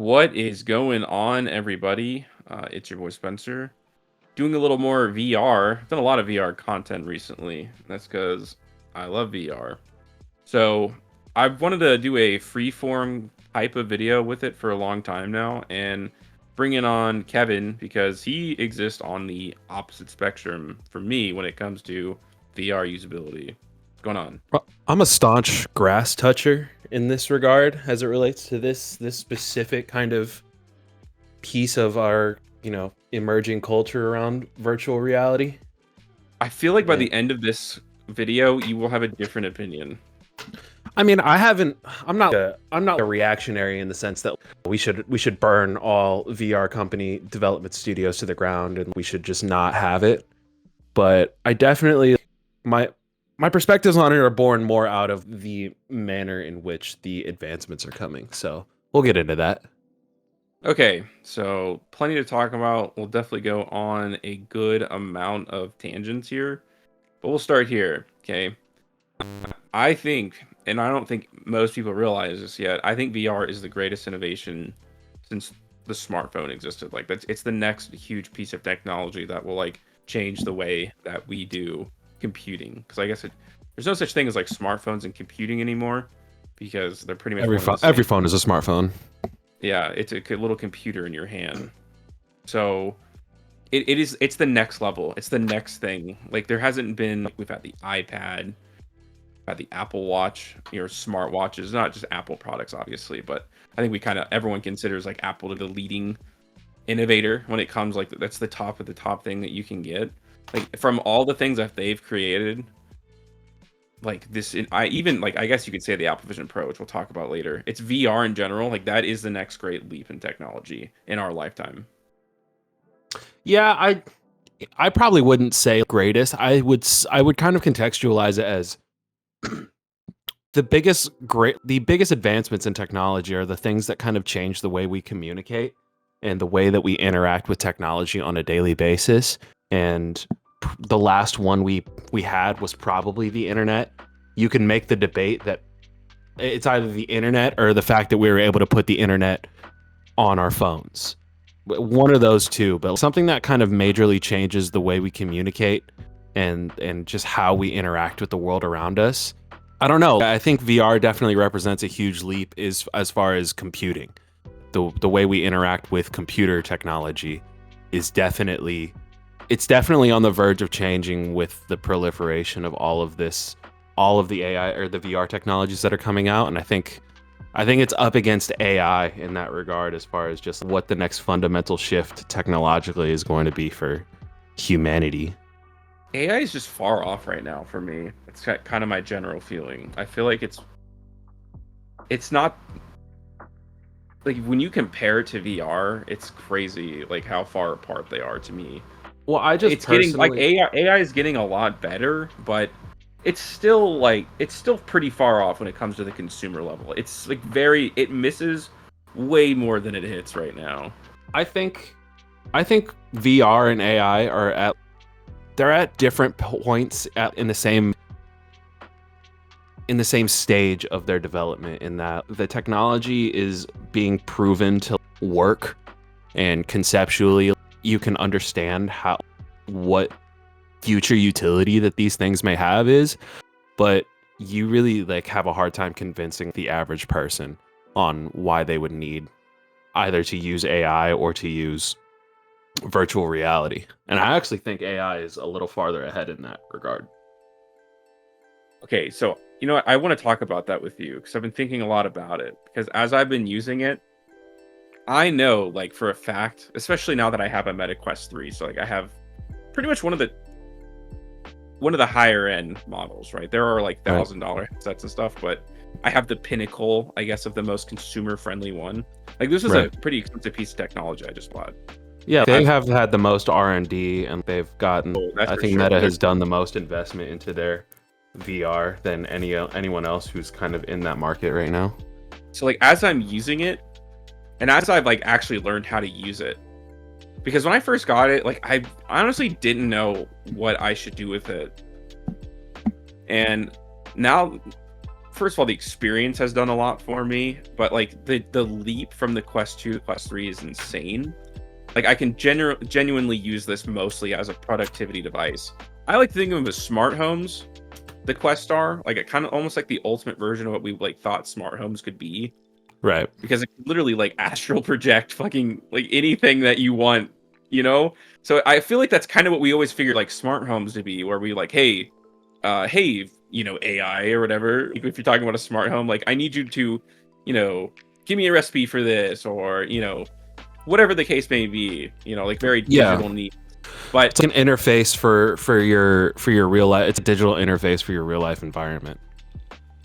What is going on, everybody? It's your boy Spencer. Doing a little more VR. I've done a lot of VR content recently. That's because I love VR. So I've wanted to do a freeform type of video with it for a long time now, and bring in on Kevin because he exists on the opposite spectrum from me when it comes to VR usability. What's going on? Well, I'm a staunch grass toucher in this regard as it relates to this specific kind of piece of our, emerging culture around virtual reality. I feel like by And the end of this video, you will have a different opinion. I mean, I'm not a reactionary in the sense that we should burn all VR company development studios to the ground and we should just not have it. But I definitely my perspectives on it are born more out of the manner in which the advancements are coming. So we'll get into that. Okay, so plenty to talk about. We'll definitely go on a good amount of tangents here, but we'll start here. Okay. I think, and I don't think most people realize this yet, I think VR is the greatest innovation since the smartphone existed. Like it's the next huge piece of technology that will like change the way that we do computing. Because I guess there's no such thing as like smartphones and computing anymore because they're pretty much Every one and phone, the same. every phone is a smartphone. Yeah, it's a little computer in your hand. So it's the next level. It's the next thing. Like there hasn't been we've had the iPad, had the Apple Watch, smartwatches, not just Apple products obviously, but I think we kind of everyone considers like Apple the leading innovator when it comes like that's the top of the top thing that you can get. Like from all the things that they've created, like this I even like I guess you could say the Apple Vision Pro, which we'll talk about later. It's VR in general, like that is the next great leap in technology in our lifetime. Yeah, I probably wouldn't say greatest. I would kind of contextualize it as the biggest advancements in technology are the things that kind of change the way we communicate and the way that we interact with technology on a daily basis. And the last one we had was probably the internet. You can make the debate that it's either the internet or the fact that we were able to put the internet on our phones. One of those two, but something that kind of majorly changes the way we communicate and just how we interact with the world around us. I don't know. I think VR definitely represents a huge leap is as far as computing. The way we interact with computer technology is definitely on the verge of changing with the proliferation of all of the AI or the VR technologies that are coming out. And I think it's up against AI in that regard as far as just what the next fundamental shift technologically is going to be for humanity. AI is just far off right now for me. It's kind of my general feeling. I feel like it's not like when you compare it to VR, it's crazy like how far apart they are to me. Well, I just It's getting like personally, AI is getting a lot better, but it's still pretty far off when it comes to the consumer level. It's like it misses way more than it hits right now. I think VR and AI they're at different points in the same stage of their development, in that the technology is being proven to work, and conceptually you can understand what future utility that these things may have is, but you really like have a hard time convincing the average person on why they would need either to use AI or to use virtual reality. And I actually think AI is a little farther ahead in that regard. Okay, so you know what? I want to talk about that with you because I've been thinking a lot about it. Because as I've been using it, I know, like for a fact, especially now that I have a Meta Quest 3, so like I have pretty much one of the higher end models, right? There are like Right. $1,000 sets and stuff, but I have the pinnacle, I guess, of the most consumer friendly one. Like this is a Right. pretty expensive piece of technology I just bought. Yeah, they I've have had the most R&D, and they've gotten, oh, that's I for think sure. Meta has done the most investment into their VR than anyone else who's kind of in that market right now. So like as I'm using it, and as I've like actually learned how to use it, because when I first got it, like I honestly didn't know what I should do with it, and now first of all, the experience has done a lot for me, but like the leap from the Quest 2 to Quest 3 is insane. Like I can genuinely use this mostly as a productivity device. I like to think of them as smart homes. The Quest are like it kind of almost like the ultimate version of what we like thought smart homes could be, Right. because it can literally like astral project fucking like anything that you want, you know? So I feel like that's kind of what we always figured like smart homes to be, where we like, hey, you know, AI or whatever. If you're talking about a smart home, like I need you to, you know, give me a recipe for this, or you know, whatever the case may be, you know, like very digital neat. But it's like an interface for your real life. It's a digital interface for your real life environment.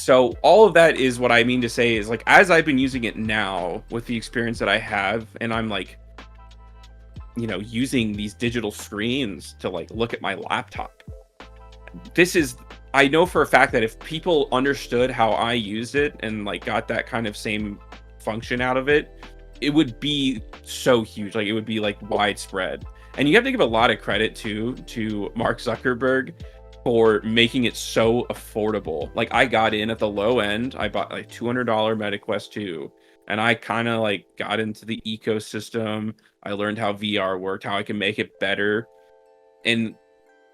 so all of that is what I mean to say is like, as I've been using it now with the experience that I have, and I'm like, you know, using these digital screens to like look at my laptop. This is, I know for a fact that if people understood how I used it and like got that kind of same function out of it, it would be so huge. Like it would be like widespread. And you have to give a lot of credit to Mark Zuckerberg for making it so affordable. Like I got in at the low end. I bought like $200 MetaQuest 2, and I kind of like got into the ecosystem. I learned how VR worked, how I can make it better. And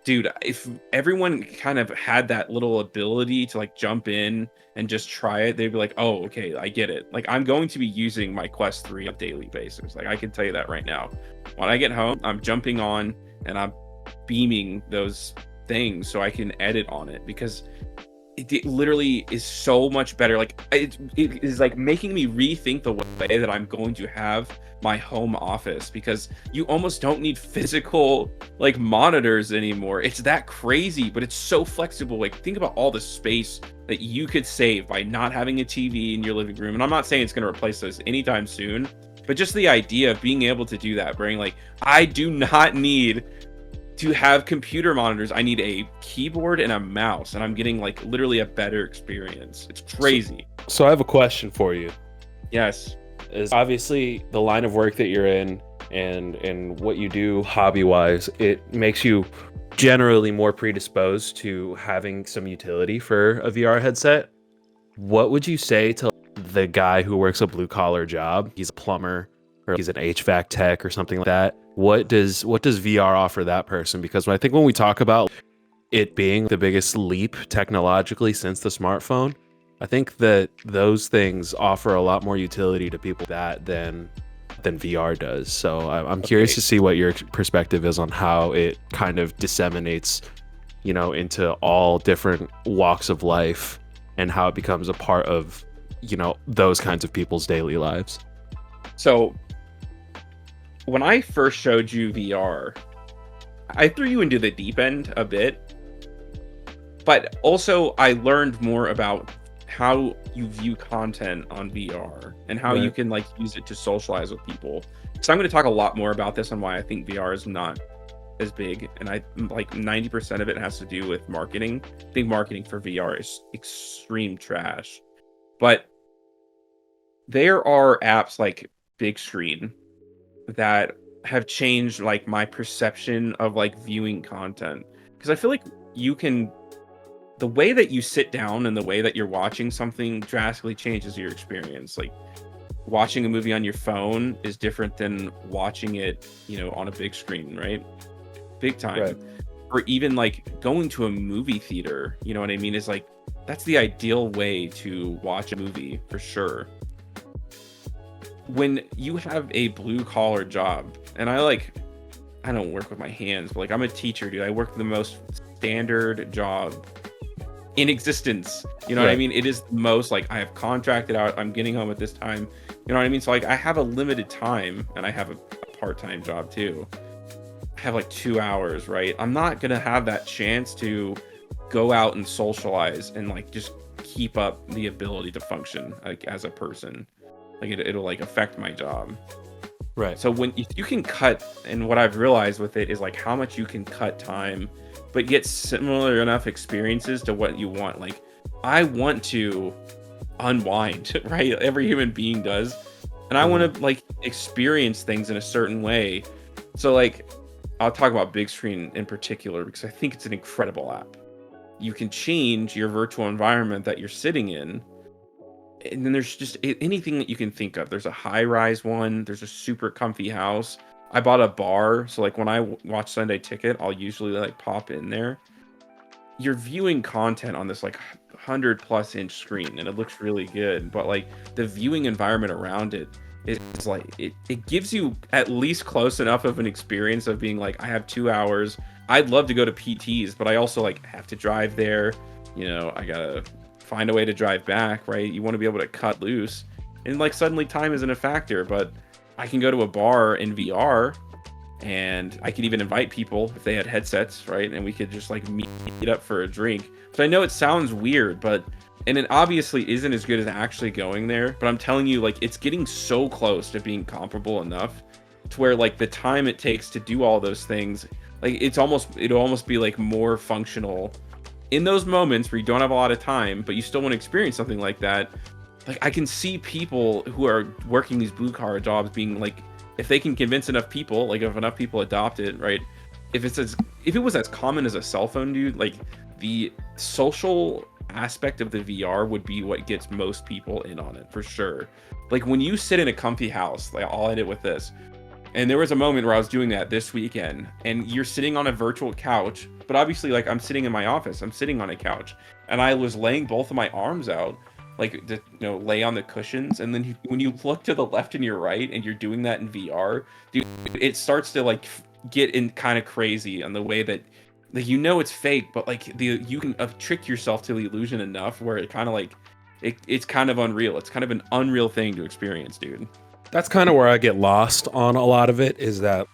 dude, if everyone kind of had that little ability to like jump in and just try it, they'd be like, oh, okay, I get it. Like I'm going to be using my Quest 3 on a daily basis. Like I can tell you that right now. When I get home, I'm jumping on and I'm beaming those things so I can edit on it, because it literally is so much better. Like it is like making me rethink the way that I'm going to have my home office, because you almost don't need physical like monitors anymore. It's that crazy, but it's so flexible. Like think about all the space that you could save by not having a TV in your living room. And I'm not saying it's going to replace those anytime soon, but just the idea of being able to do that, bring like, I do not need to have computer monitors. I need a keyboard and a mouse, and I'm getting like literally a better experience. It's crazy. So I have a question for you. Yes. Is obviously the line of work that you're in and what you do hobby-wise, it makes you generally more predisposed to having some utility for a VR headset. What would you say to the guy who works a blue-collar job? He's a plumber or he's an HVAC tech or something like that. What does VR offer that person? Because I think when we talk about it being the biggest leap technologically since the smartphone, I think that those things offer a lot more utility to people than VR does. So I'm curious to see what your perspective is on how it kind of disseminates, you know, into all different walks of life and how it becomes a part of, you know, those kinds of people's daily lives. So when I first showed you VR, I threw you into the deep end a bit, but also I learned more about how you view content on VR and how you can like use it to socialize with people. So I'm going to talk a lot more about this and why I think VR is not as big. And I like 90% of it has to do with marketing. I think marketing for VR is extreme trash, but there are apps like Big Screen that have changed like my perception of like viewing content, because I feel like you can, the way that you sit down and the way that you're watching something drastically changes your experience. Like watching a movie on your phone is different than watching it, you know, on a big screen, right? Big time. Right. Or even like going to a movie theater, you know what I mean? Is like, that's the ideal way to watch a movie for sure. When you have a blue collar job, and I don't work with my hands, but like I'm a teacher, dude. I work the most standard job in existence. You know what I mean? It is the most like I have contracted out. I'm getting home at this time. You know what I mean? So like I have a limited time, and I have a part-time job too. I have like 2 hours, right? I'm not gonna have that chance to go out and socialize and like just keep up the ability to function like as a person. Like it'll like affect my job. Right. So if you can cut, and what I've realized with it is like how much you can cut time, but get similar enough experiences to what you want. Like I want to unwind, right? Every human being does. And I want to like experience things in a certain way. So like I'll talk about Big Screen in particular because I think it's an incredible app. you can change your virtual environment that you're sitting in. And then there's just anything that you can think of. There's a high-rise one. There's a super comfy house. I bought a bar, so like when I watch Sunday Ticket, I'll usually like pop in there. You're viewing content on this like 100+ inch screen, and it looks really good. But like the viewing environment around it is like it gives you at least close enough of an experience of being like, I have 2 hours. I'd love to go to PTs, but I also like have to drive there. You know, I gotta find a way to drive back, right? You want to be able to cut loose, and like suddenly time isn't a factor. But I can go to a bar in VR, and I could even invite people if they had headsets, right? And we could just like meet up for a drink. So I know it sounds weird, but and it obviously isn't as good as actually going there. But I'm telling you, like, it's getting so close to being comparable enough to where like the time it takes to do all those things, like it'll almost be like more functional in those moments where you don't have a lot of time, but you still want to experience something like that. Like I can see people who are working these blue collar jobs being like, if they can convince enough people, like if enough people adopt it, right? If it was as common as a cell phone, dude, like the social aspect of the VR would be what gets most people in on it for sure. Like when you sit in a comfy house, like I'll end it with this. And there was a moment where I was doing that this weekend, and you're sitting on a virtual couch, but obviously like I'm sitting in my office, I'm sitting on a couch, and I was laying both of my arms out, like to, lay on the cushions. And then when you look to the left and your right, and you're doing that in VR, dude, it starts to like get in kind of crazy on the way that like it's fake, but like you can trick yourself to the illusion enough where it kind of like it's kind of unreal. It's kind of an unreal thing to experience, dude. That's kind of where I get lost on a lot of it, is that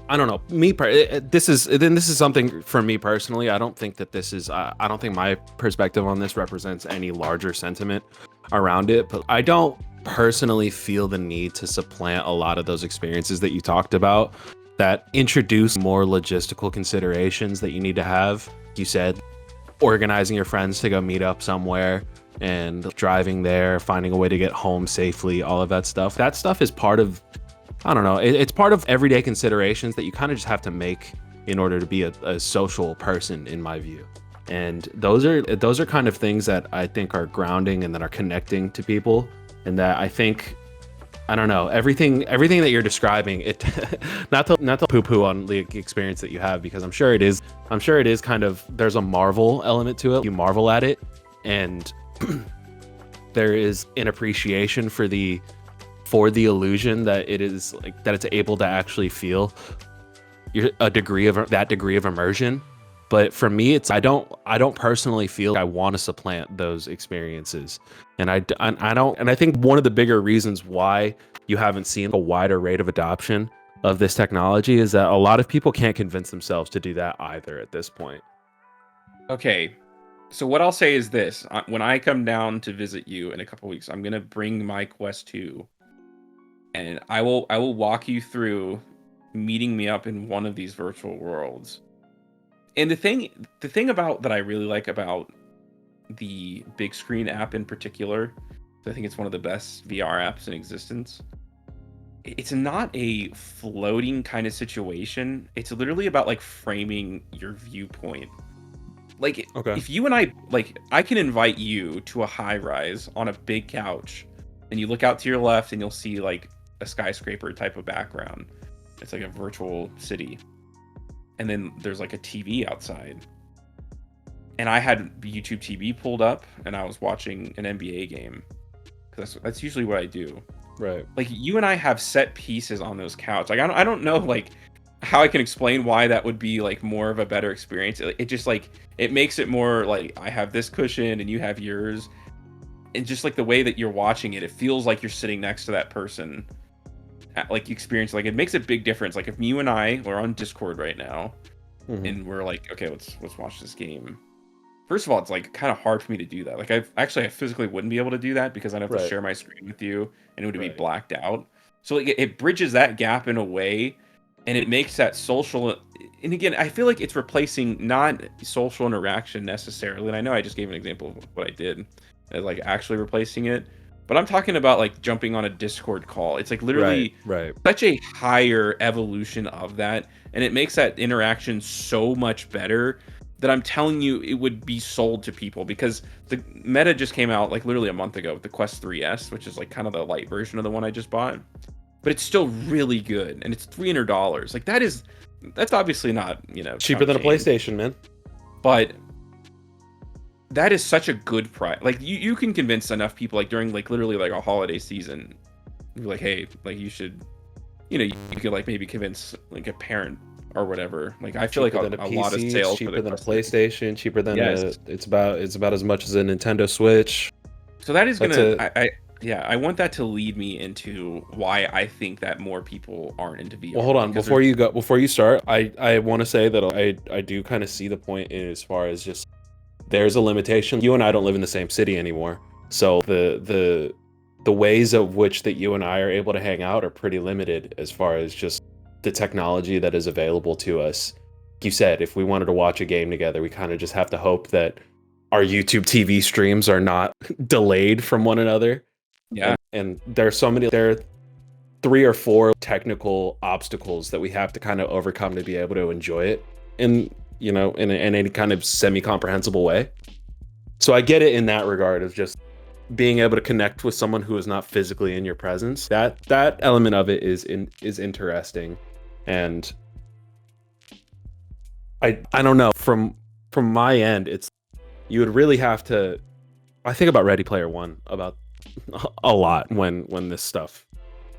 I don't know. This is something for me personally. I don't think that this is. I don't think my perspective on this represents any larger sentiment around it. But I don't personally feel the need to supplant a lot of those experiences that you talked about that introduce more logistical considerations that you need to have. You said organizing your friends to go meet up somewhere and driving there, finding a way to get home safely, all of that stuff. That stuff is part of, I don't know, it's part of everyday considerations that you kind of just have to make in order to be a social person, in my view. And those are kind of things that I think are grounding and that are connecting to people, and that I think, I don't know, everything that you're describing, it not to poo-poo on the experience that you have, because I'm sure it is kind of, there's a marvel element to it. You marvel at it, and there is an appreciation for the illusion that it is like, that it's able to actually feel that degree of immersion. But for me, I don't personally feel I want to supplant those experiences, and I don't. And I think one of the bigger reasons why you haven't seen a wider rate of adoption of this technology is that a lot of people can't convince themselves to do that either at this point. Okay. So what I'll say is this: when I come down to visit you in a couple weeks, I'm gonna bring my Quest 2, and I will walk you through meeting me up in one of these virtual worlds. And the thing about that I really like about the big screen app in particular, I think it's one of the best VR apps in existence. It's not a floating kind of situation. It's literally about like framing your viewpoint. Like, okay, if you and I can invite you to a high rise on a big couch, and you look out to your left and you'll see like a skyscraper type of background. It's like a virtual city. And then there's like a TV outside. And I had YouTube TV pulled up, and I was watching an NBA game. That's usually what I do. Right. Like, you and I have set pieces on those couch. Like, I don't know like how I can explain why that would be like more of a better experience. It just like, it makes it more like I have this cushion and you have yours, and just like the way that you're watching it, it feels like you're sitting next to that person. Like, experience, like it makes a big difference. Like if you and I were on Discord right now, and we're like, okay, let's watch this game. First of all, it's like kind of hard for me to do that. Like I physically wouldn't be able to do that because I'd have to share my screen with you, and it would be blacked out. So like it bridges that gap in a way, and it makes that social. And again, I feel like it's replacing not social interaction necessarily. And I know I just gave an example of what I did as like actually replacing it, but I'm talking about like jumping on a Discord call. It's like literally such a higher evolution of that, and it makes that interaction so much better. that I'm telling you it would be sold to people, because the Meta just came out like literally a month ago with the Quest 3S, which is like kind of the light version of the one I just bought. But it's still really good, and it's $300. Like that's obviously not, cheaper than a PlayStation, man. But that is such a good price. Like you can convince enough people, like during like literally like a holiday season, you're like, hey, like you should, you could like maybe convince like a parent or whatever. Like I feel cheaper like than a lot of sales cheaper than a PlayStation, cheaper than Yes. it's about as much as a Nintendo Switch. So that is I want that to lead me into why I think that more people aren't into VR. Well, hold on, before you start, I want to say that I do kind of see the point in as far as just there's a limitation. You and I don't live in the same city anymore, so the ways of which that you and I are able to hang out are pretty limited as far as just the technology that is available to us. Like you said, if we wanted to watch a game together, we kind of just have to hope that our YouTube TV streams are not delayed from one another. Yeah. And there are 3 or 4 technical obstacles that we have to kind of overcome to be able to enjoy it in any kind of semi-comprehensible way. So I get it in that regard of just being able to connect with someone who is not physically in your presence. That element of it is interesting. And I don't know, from my end, it's, you would really have to, I think about Ready Player One about a lot when this stuff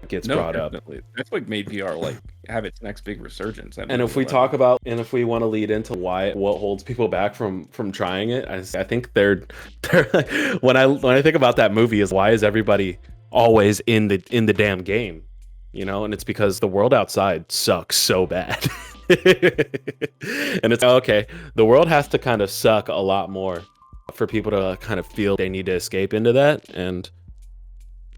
gets brought definitely up. That's what made VR like have its next big resurgence. And if we talk about, and if we want to lead into what holds people back from trying it, I think they're when I think about that movie is, why is everybody always in the damn game? And it's because the world outside sucks so bad. And it's okay, the world has to kind of suck a lot more for people to kind of feel they need to escape into that. And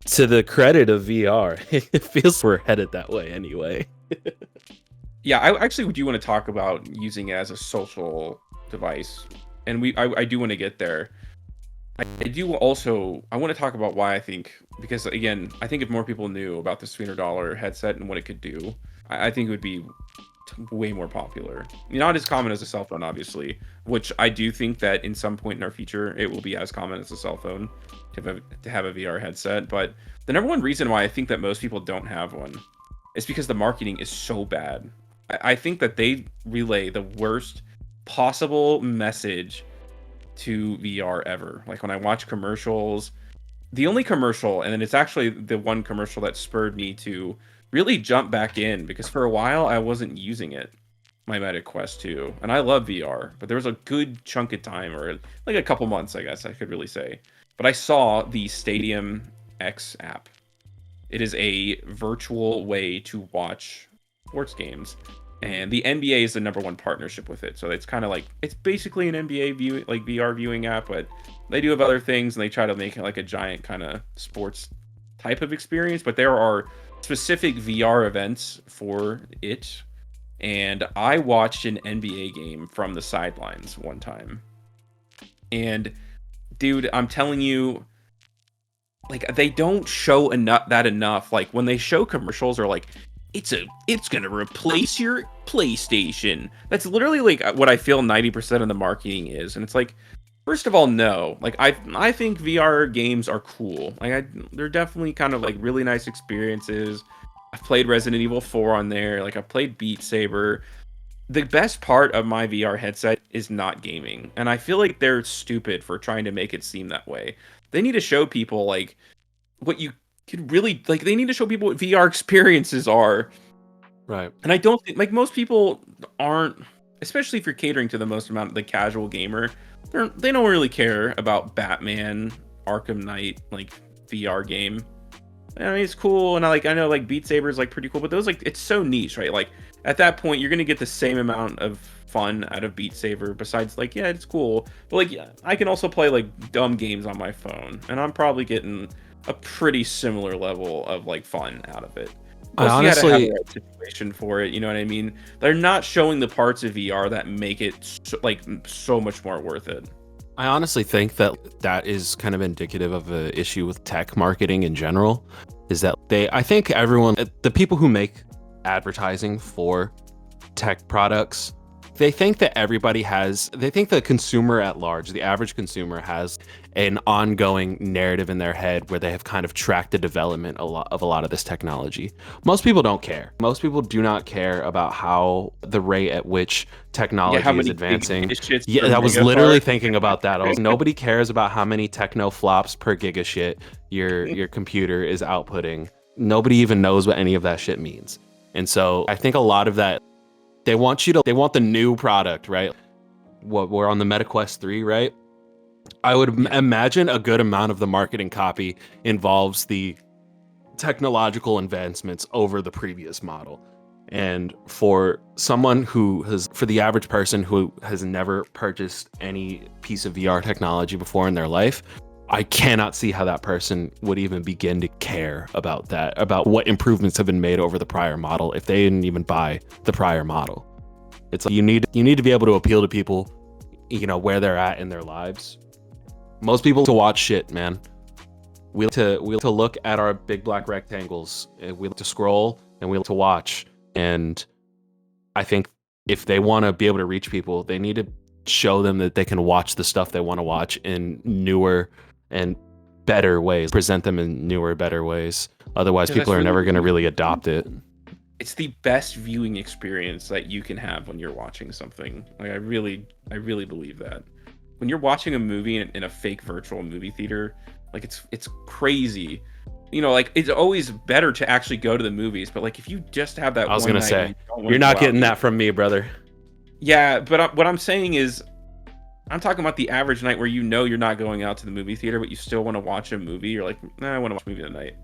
to the credit of VR, it feels we're headed that way anyway. Yeah, I actually do want to talk about using it as a social device, and I do want to get there. I want to talk about why I think, because again, I think if more people knew about the $300 headset and what it could do, I think it would be way more popular. Not as common as a cell phone, obviously, which I do think that in some point in our future it will be as common as a cell phone to have a VR headset. But the number one reason why I think that most people don't have one is because the marketing is so bad. I think that they relay the worst possible message to VR ever. Like when I watch commercials, the only commercial, and then it's actually the one commercial that spurred me to really jump back in, because for a while I wasn't using it, my Meta Quest 2, and I love VR, but there was a good chunk of time, or like a couple months, I guess I could really say, but I saw the Stadium X app. It is a virtual way to watch sports games, and the NBA is the #1 partnership with it. So it's kind of like, it's basically an NBA view, like VR viewing app, but they do have other things, and they try to make it like a giant kind of sports type of experience. But there are specific VR events for it, and I watched an NBA game from the sidelines one time, and dude, I'm telling you, like, they don't show enough. Like when they show commercials, or like, it's gonna replace your PlayStation. That's literally like what I feel 90% of the marketing is. And it's like, first of all, no. Like I think VR games are cool. Like they're definitely kind of like really nice experiences. I've played Resident Evil 4 on there. Like I've played Beat Saber. The best part of my VR headset is not gaming, and I feel like they're stupid for trying to make it seem that way. They need to show people like what you can really like. They need to show people what VR experiences are. Right. And I don't think, like, most people aren't, especially if you're catering to the most amount of the casual gamer, they don't really care about Batman Arkham Knight like VR game. I mean, it's cool, and I know like Beat Saber is like pretty cool, but those, like, it's so niche, right? Like at that point you're gonna get the same amount of fun out of Beat Saber, besides like, yeah, it's cool, but like, yeah, I can also play like dumb games on my phone, and I'm probably getting a pretty similar level of like fun out of it. Plus, I you gotta honestly, have the right situation for it, you know what I mean? They're not showing the parts of VR that make it so much more worth it. I honestly think that is kind of indicative of an issue with tech marketing in general, is that I think everyone, the people who make advertising for tech products, they think that they think the consumer at large, the average consumer, has an ongoing narrative in their head where they have kind of tracked the development of a lot of this technology. Most people don't care. Most people do not care about how the rate at which technology how is many advancing. gigashits Yeah, per I was literally megapart. thinking about that. Nobody cares about how many techno flops per gigashit your computer is outputting. Nobody even knows what any of that shit means. And so I think a lot of that, they want the new product, right? What we're on the MetaQuest 3, right? I would imagine a good amount of the marketing copy involves the technological advancements over the previous model. And for the average person who has never purchased any piece of VR technology before in their life, I cannot see how that person would even begin to care about that, about what improvements have been made over the prior model if they didn't even buy the prior model. It's like you need to be able to appeal to people, where they're at in their lives. Most people to watch shit, man. We like to look at our big black rectangles, and we like to scroll, and we like to watch. And I think if they want to be able to reach people, they need to show them that they can watch the stuff they want to watch in newer and better ways, present them in newer, better ways. Otherwise, people are never going to really adopt it. It's the best viewing experience that you can have when you're watching something. Like I really believe that. When you're watching a movie in a fake virtual movie theater, like it's crazy. Like it's always better to actually go to the movies, but like if you just have that, I was going gonna say, you're not getting that from me, brother. Yeah, but what I'm saying is, I'm talking about the average night where you're not going out to the movie theater, but you still want to watch a movie. You're like, nah, I want to watch a movie tonight.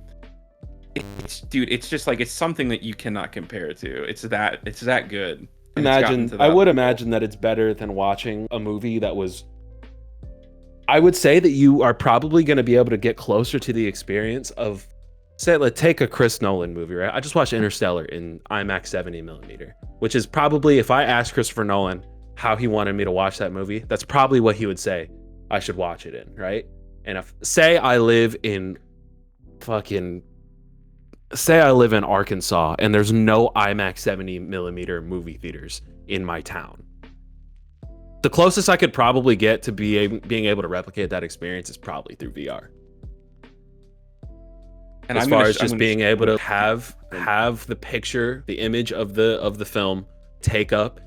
It's just like, it's something that you cannot compare it to. It's that good. I would imagine that it's better than watching a movie that was. I would say that you are probably going to be able to get closer to the experience of, say, let's take a Chris Nolan movie, right? I just watched Interstellar in IMAX 70mm, which is probably, if I asked Christopher Nolan how he wanted me to watch that movie, that's probably what he would say I should watch it in, right? And say I live in Arkansas and there's no IMAX 70mm movie theaters in my town. The closest I could probably get to being able to replicate that experience is probably through VR. And as far as just being able to have the picture, the image of the film take up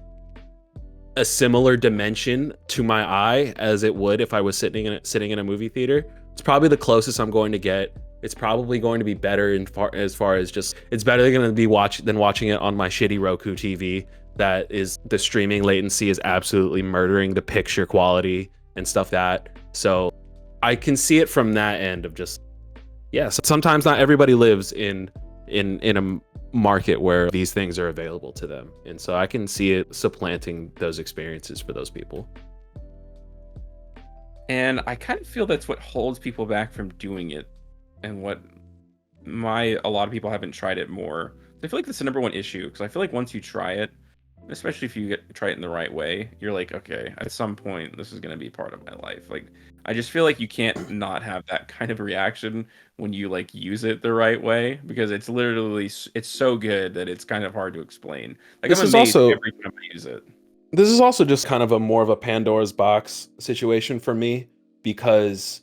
a similar dimension to my eye as it would if I was sitting in a movie theater, it's probably the closest I'm going to get. It's probably going to be better as far as just, it's better going to be than watching it on my shitty Roku TV. That is, the streaming latency is absolutely murdering the picture quality and stuff that. So I can see it from that end of just, sometimes not everybody lives in a market where these things are available to them. And so I can see it supplanting those experiences for those people. And I kind of feel that's what holds people back from doing it, and what a lot of people haven't tried it more. I feel like that's the number one issue, because I feel like once you try it, especially if you try it in the right way, you're like, okay, at some point this is going to be part of my life. Like, I just feel like you can't not have that kind of reaction when you like use it the right way, because it's so good that it's kind of hard to explain. Like, I'm amazed every time I use it. This is also just kind of more of a Pandora's box situation for me, because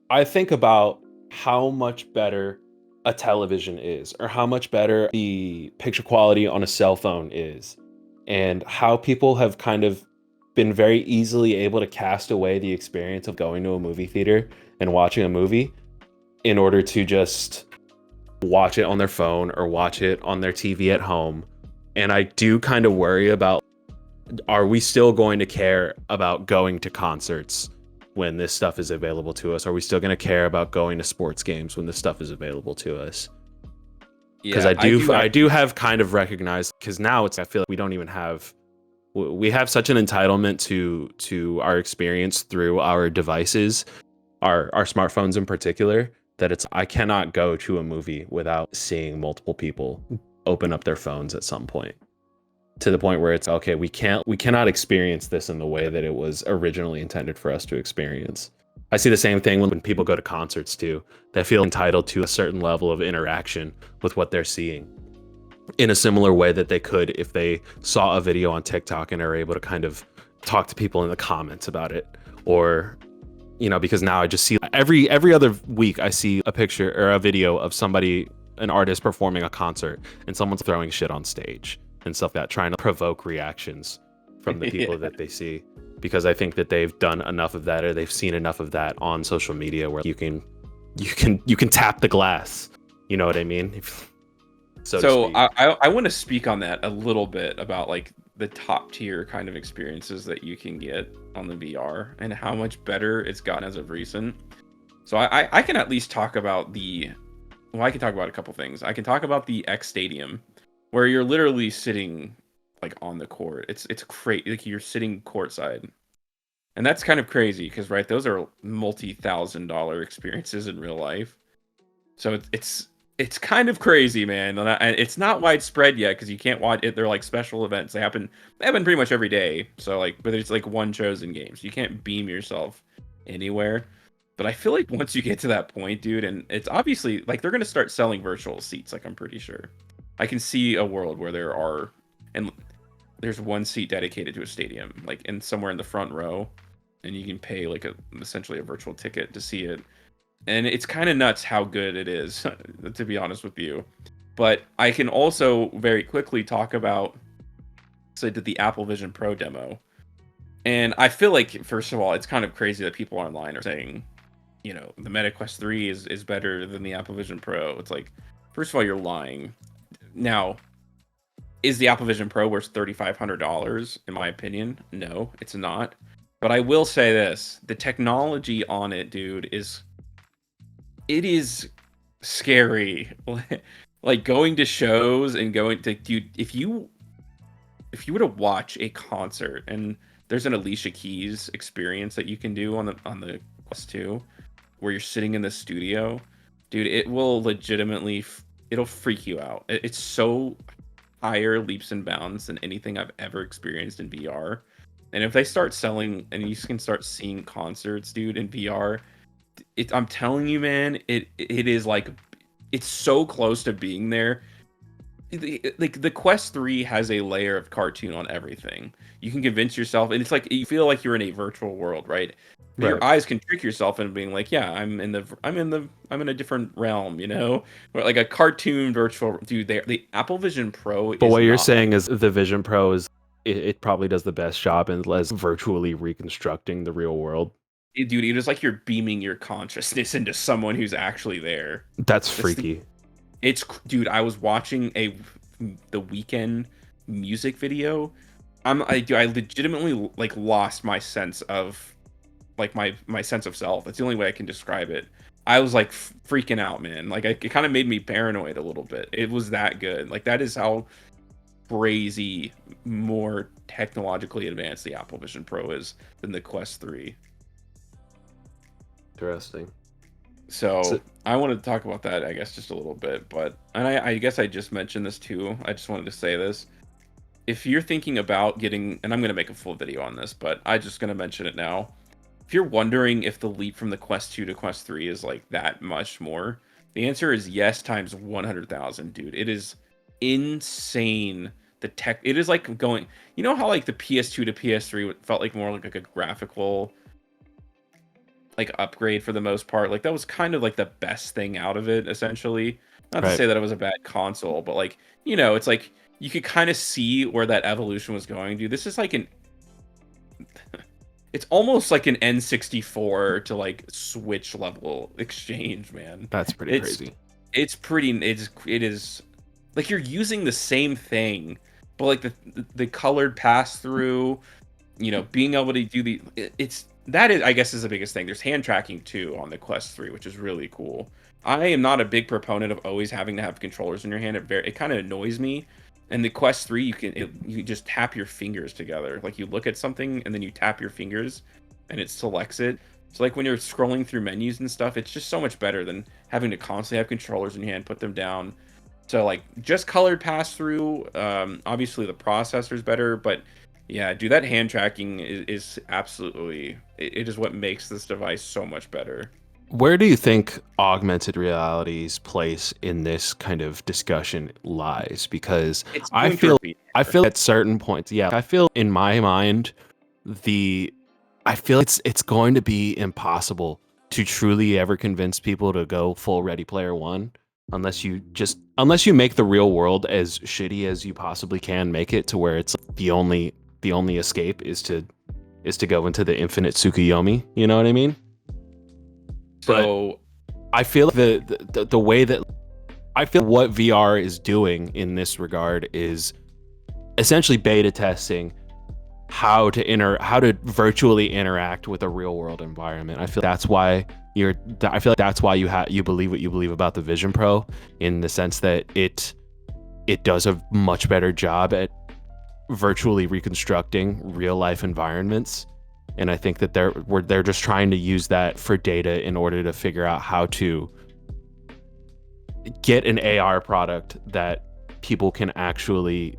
I think about how much better a television is, or how much better the picture quality on a cell phone is, and how people have kind of been very easily able to cast away the experience of going to a movie theater and watching a movie in order to just watch it on their phone or watch it on their TV at home. And I do kind of worry about, are we still going to care about going to concerts when this stuff is available to us? Are we still going to care about going to sports games when this stuff is available to us? Because I do have kind of recognized, because now I feel like we have such an entitlement to our experience through our devices, our smartphones in particular, that I cannot go to a movie without seeing multiple people open up their phones at some point, to the point where it's okay, we cannot experience this in the way that it was originally intended for us to experience. I see the same thing when people go to concerts too. They feel entitled to a certain level of interaction with what they're seeing. in a similar way that they could if they saw a video on TikTok and are able to kind of talk to people in the comments about it. Or, you know, because now I just see every other week I see a picture or a video of somebody, an artist performing a concert, and someone's throwing shit on stage and stuff like that, trying to provoke reactions from the people that they see. Because I think that they've done enough of that, or they've seen enough of that on social media where you can tap the glass. You know what I mean? So I want to speak on that a little bit about like the top tier kind of experiences that you can get on the VR and how much better it's gotten as of recent. So I can at least talk about I can talk about a couple things. I can talk about the X Stadium, where you're literally sitting like on the court. It's crazy. Like you're sitting courtside. And that's kind of crazy because, right, those are multi-$1,000 experiences in real life. So it's kind of crazy, man. And it's not widespread yet because you can't watch it. They're like special events. They happen pretty much every day. So like, but it's like one chosen game. So you can't beam yourself anywhere. But I feel like once you get to that point, dude, and it's obviously like they're gonna start selling virtual seats. Like I'm pretty sure. I can see a world where there's one seat dedicated to a stadium, like in somewhere in the front row, and you can pay like essentially a virtual ticket to see it. And it's kind of nuts how good it is, to be honest with you. But I can also very quickly talk about, so I did the Apple Vision Pro demo. And I feel like, first of all, it's kind of crazy that people online are saying, you know, the Meta Quest 3 is better than the Apple Vision Pro. It's like, first of all, you're lying. Now, is the Apple Vision Pro worth $3,500? In my opinion, no, it's not. But I will say this, the technology on it, dude, it is scary. Like going to shows and going to, dude, if you were to watch a concert, and there's an Alicia Keys experience that you can do on the Quest 2 where you're sitting in the studio, dude, it will legitimately it'll freak you out. It's so higher leaps and bounds than anything I've ever experienced in VR. And if they start selling and you can start seeing concerts, dude, in VR, I'm telling you, man, it is like, it's so close to being there. Like the Quest 3 has a layer of cartoon on everything. You can convince yourself, and it's like you feel like you're in a virtual world, right? But your eyes can trick yourself into being like, yeah, I'm in a different realm, you know, or like a cartoon virtual dude. The Apple Vision Pro. But what you're saying is the Vision Pro is it probably does the best job in less virtually reconstructing the real world. Dude, it is like you're beaming your consciousnness into someone who's actually there. That's freaky. Dude, I was watching the Weeknd music video. I legitimately like lost my sense of like my sense of self. That's the only way I can describe it. I was like freaking out, man. Like it kind of made me paranoid a little bit. It was that good. Like that is how crazy more technologically advanced the Apple Vision Pro is than the Quest 3. Interesting. So I wanted to talk about that, I guess, just a little bit. But I guess I just mentioned this too. I just wanted to say this. If you're thinking about getting, and I'm going to make a full video on this, but I'm just going to mention it now. If you're wondering if the leap from the Quest 2 to Quest 3 is like that much more, the answer is yes times 100,000, dude. It is insane. It is like going, you know how like the PS2 to PS3 felt like more like a graphical like upgrade for the most part. Like that was kind of like the best thing out of it, essentially. Not to say that it was a bad console, but like, you know, it's like you could kind of see where that evolution was going, dude. This is like it's almost like an N64 to like Switch level exchange, man. That's pretty crazy. It is like you're using the same thing, but like the colored pass through, you know, being able to do that is, I guess, is the biggest thing. There's hand tracking too on the Quest 3, which is really cool. I am not a big proponent of always having to have controllers in your hand. It kind of annoys me. And the Quest 3, you just tap your fingers together. Like you look at something and then you tap your fingers and it selects it. So like when you're scrolling through menus and stuff, it's just so much better than having to constantly have controllers in your hand, put them down. So like just colored pass through. Obviously the processor's better, but yeah, dude, that hand tracking is absolutely, it is what makes this device so much better. Where do you think augmented reality's place in this kind of discussion lies? Because It's I going to feel be I feel at certain points, yeah, I feel in my mind the I feel it's going to be impossible to truly ever convince people to go full Ready Player One unless you make the real world as shitty as you possibly can make it to where it's the only escape is to go into the infinite Tsukuyomi, you know what I mean? But so. I feel like the way that I feel what VR is doing in this regard is essentially beta testing how to virtually interact with a real world environment. I feel that's why you believe what you believe about the Vision Pro, in the sense that it does a much better job at virtually reconstructing real life environments. And I think that they're just trying to use that for data in order to figure out how to get an AR product that people can actually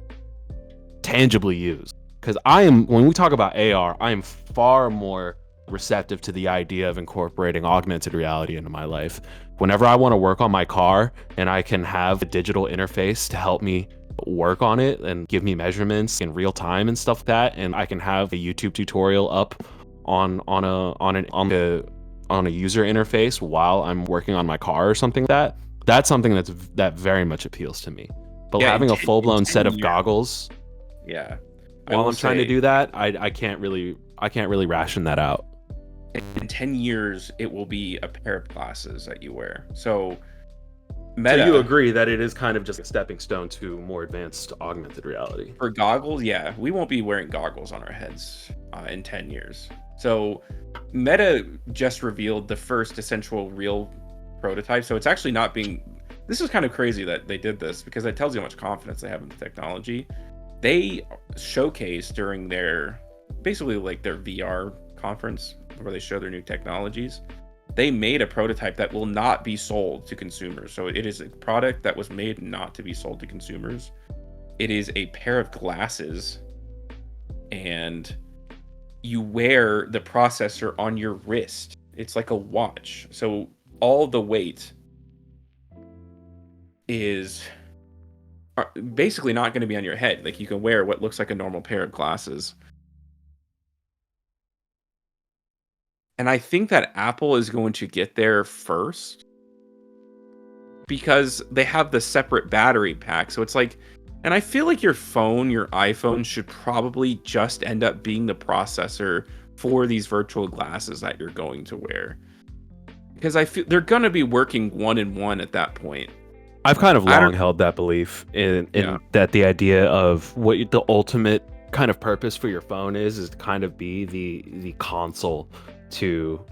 tangibly use. Because when we talk about AR, I am far more receptive to the idea of incorporating augmented reality into my life. Whenever I want to work on my car and I can have a digital interface to help me work on it and give me measurements in real time and stuff like that, and I can have a YouTube tutorial up on a user interface while I'm working on my car or something like that. That's something that very much appeals to me. But Yeah, having a full blown in set 10 of years. goggles Yeah. while I'm trying to do that, I can't really ration that out. In 10 years, it will be a pair of glasses that you wear. So, So you agree that it is kind of just a stepping stone to more advanced augmented reality? for goggles, yeah, we won't be wearing goggles on our heads in 10 years. So, Meta just revealed the first essential real prototype. So, it's actually not being. This is kind of crazy that they did this, because it tells you how much confidence they have in the technology. They showcased during their basically like their VR conference where they show their new technologies. They made a prototype that will not be sold to consumers. So it is a product that was made not to be sold to consumers. It is a pair of glasses, and you wear the processor on your wrist. It's like a watch. So all the weight is basically not going to be on your head. Like, you can wear what looks like a normal pair of glasses. And I think that Apple is going to get there first, because they have the separate battery pack. So it's like, and I feel like your iPhone should probably just end up being the processor for these virtual glasses that you're going to wear. Because I feel they're going to be working one in one at that point. I've kind of long held that belief in that the idea of what the ultimate kind of purpose for your phone is to kind of be the console to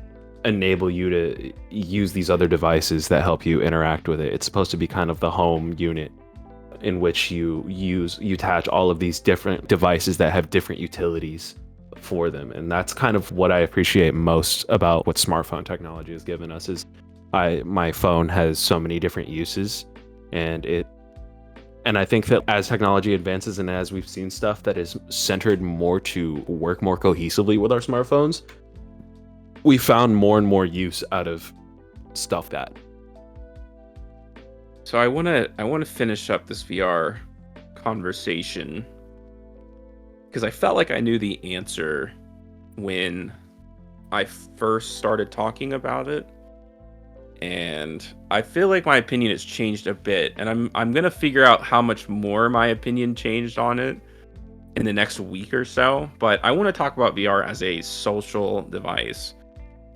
enable you to use these other devices that help you interact with it. It's supposed to be kind of the home unit in which you attach all of these different devices that have different utilities for them. And that's kind of what I appreciate most about what smartphone technology has given us is my phone has so many different uses. And I think that as technology advances and as we've seen stuff that is centered more to work more cohesively with our smartphones, we found more and more use out of stuff that. So I want to finish up this VR conversation, because I felt like I knew the answer when I first started talking about it. And I feel like my opinion has changed a bit, and I'm gonna figure out how much more my opinion changed on it in the next week or so. But I want to talk about VR as a social device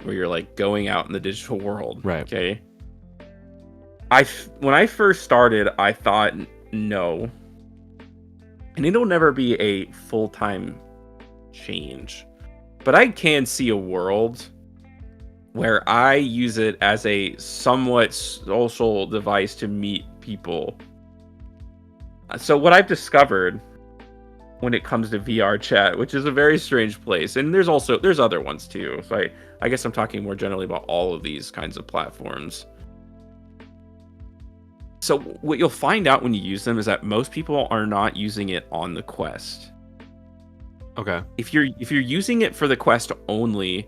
where you're like going out in the digital world. Right. Okay. When I first started, I thought no, and it'll never be a full-time change. But I can see a world where I use it as a somewhat social device to meet people. So what I've discovered when it comes to VR chat, which is a very strange place, and there's other ones too. So I guess I'm talking more generally about all of these kinds of platforms. So what you'll find out when you use them is that most people are not using it on the Quest. Okay. If you're using it for the Quest only,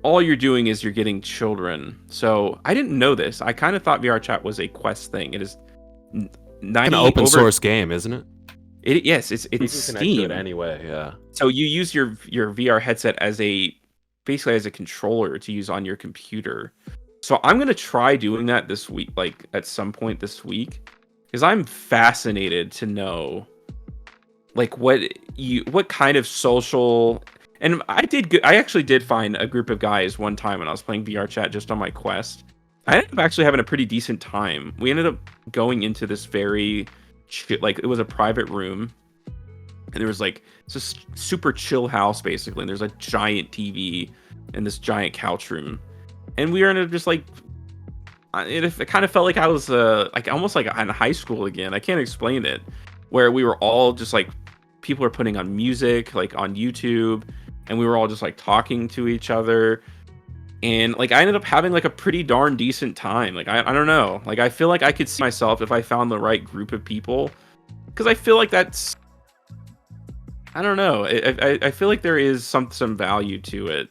all you're doing is you're getting children. So I didn't know this. I kind of thought VR chat was a Quest thing. It is 90 An open over, source game, isn't it? Yes, it's You can connect to Steam. it anyway. Yeah. So you use your VR headset as basically as a controller to use on your computer. So I'm gonna try doing that this week, like at some point this week, because I'm fascinated to know, like what kind of social. And I actually did find a group of guys one time when I was playing VR chat just on my Quest. I ended up actually having a pretty decent time. We ended up going into this very, like, it was a private room, and there was like it's a super chill house basically, and there's a giant TV in this giant couch room, and we ended up just like, it kind of felt like I was like almost like in high school again. I can't explain it, where we were all just like, people are putting on music like on YouTube, and we were all just like talking to each other. And like I ended up having like a pretty darn decent time. Like I don't know. Like I feel like I could see myself if I found the right group of people, because I feel like that's, I don't know. I feel like there is some value to it.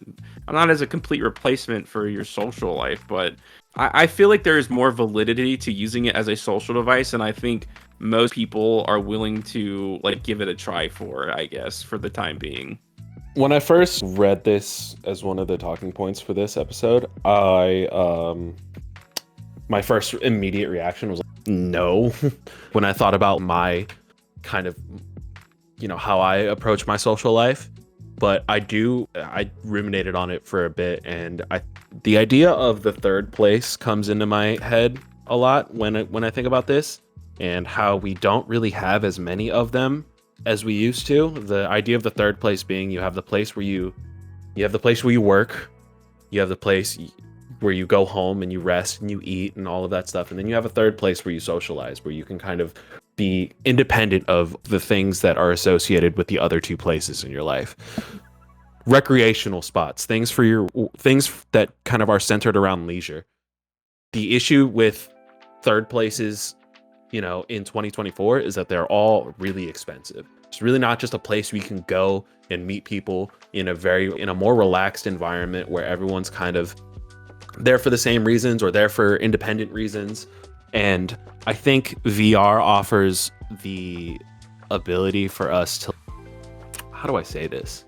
I'm not as a complete replacement for your social life, but I feel like there is more validity to using it as a social device, and I think most people are willing to like give it a try for, I guess, for the time being. When I first read this as one of the talking points for this episode, my first immediate reaction was like, no. When I thought about my kind of, how I approach my social life, but I ruminated on it for a bit, and the idea of the third place comes into my head a lot when I think about this, and how we don't really have as many of them as we used to. The idea of the third place being, you have the place where you have the place where you work, you have the place where you go home and you rest and you eat and all of that stuff, and then you have a third place where you socialize, where you can kind of be independent of the things that are associated with the other two places in your life. Recreational spots, things that kind of are centered around leisure. The issue with third places, in 2024, is that they're all really expensive. It's really not just a place where you can go and meet people in a more relaxed environment where everyone's kind of there for the same reasons or there for independent reasons. And I think VR offers the ability for us to, how do I say this?